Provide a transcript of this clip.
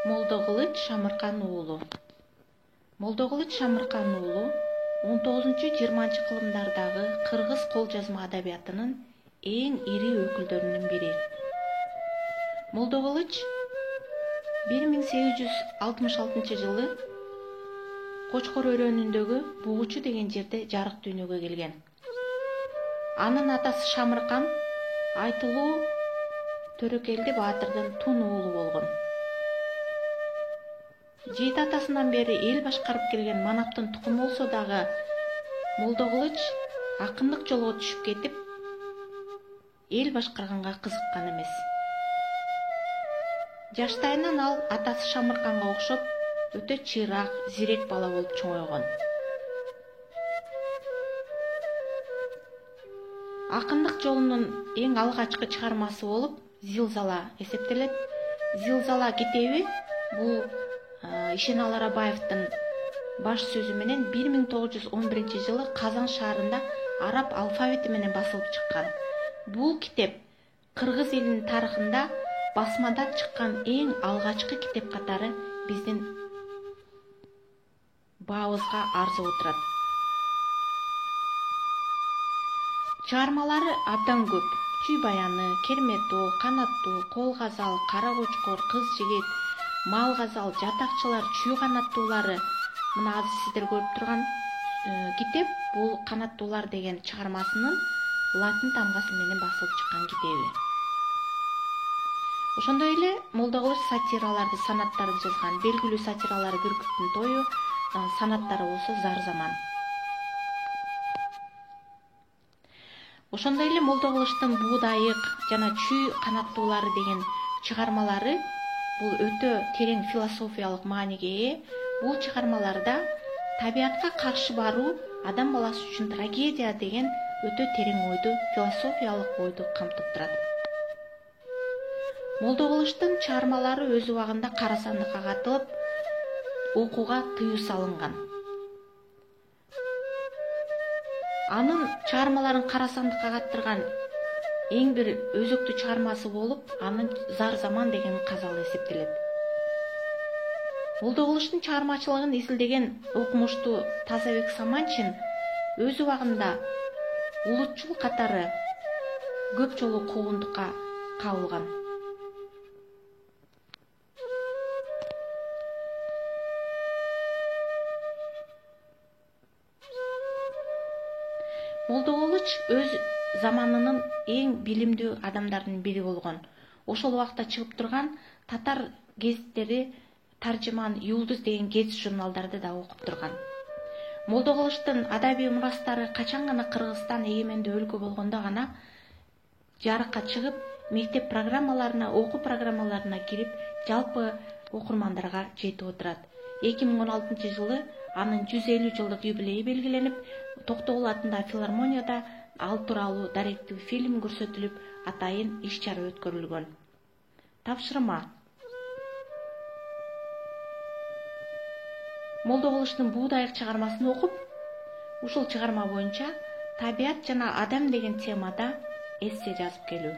Молдокылыч Шамыркан уулу. Молдокылыч Шамыркан уулу 19-20 кылымдардагы кыргыз кол жазма адабиятынын эң ири өкүлдөрүнүн бири. Молдокылыч 1866-жылы Кочкор өрөөнүндөгү Бугучу деген жерде жарык дүйнөгө келген. Анын атасы Шамыркан айтылуу Төрөкелди баатырдын тун уулу болгон. Жети атасынан бери эл башкарып келген Манаптын тукуму болсо дагы Молдокылыч акындык жолго түшүп кетип, эл башкарганга кызыккан эмес. Жаштайынан ал атасы Шамырканга окшоп өтө чыйраак, зирек бала болуп чоңойгон. Акындык жолунун эң алгачкы чыгармасы болуп Зилзала эсептелет. Зилзала китеби бул Ишеналы Арабаевдин баш сөзү менен 1911-жылы Казан шаарында араб алфавити менен басылып чыккан. Бул китеп кыргыз элинин тарыхында басмадан чыккан эң алгачкы китеп катары биздин баабызга арзып отурат. Чыгармалары абдан көп. Чүй баяны, Кермет оо, Канаттуу, Кол казал, Кара кочкор, Кыз жигит, Мал казал, Жатакчылар, Чүй канаттуулары. Мына азыр сиздер көрүп турган китеп бул Канаттуулар деген чыгармасынын латын тамгасы менен басылып чыккан китеби. Ошондой эле Молдокылыч сатираларды, санаттарды жазган. Белгилүү сатиралары Бүркүттүн тою, санаттары болсо Зар заман. Ошондой эле Молдокылычтын Буудайык жана Чүй канаттуулары деген чыгармалары бул өтө терең философиялык мааниге ээ. Бул чыгармаларда табиятка каршы баруу адам баласы үчүн трагедия деген өтө терең ойду, философиялык ойду камтып турат. Молдокылычтын чыгармалары өз убагында кара сандыкка катылып, окууга тыюу салынган. Анын чыгармаларын кара сандыкка каттырган эң бир өзөктүү чыгармасы болуп, анын Зар заман деген казалы эсептелет. Молдокылычтын чыгармачылыгын изилдеген окумуштуу Тазабек Саманчин өз убагында улутчул катары көп жолу куугунтукка кабылган. Молдокылыч өз заманынын эң билимдүү адамдарынын бири болгон. Ошол убакта чыгып турган татар гезиттери, Таржыман, Юлдуз деген гезит журналдарды да окуп турган. Молдокылычтын адабий мурастары качан гана Кыргызстан эгемендүү өлкө болгондо гана жарыкка чыгып, мектеп программаларына, окуу программаларына кирип, жалпы окурмандарга жетип отурат. 2016-жылы анын 150 жылдык юбилейи белгиленип, Токтогул атындагы филармонияда ал тууралуу даректүү фильм көрсөтүлүп, атайын иш-чара өткөрүлгөн. Тапшырма. Молдокылычтын Буудайык чыгармасын окуп, ушул чыгарма боюнча табият жана адам деген темада эссе жазып келүү.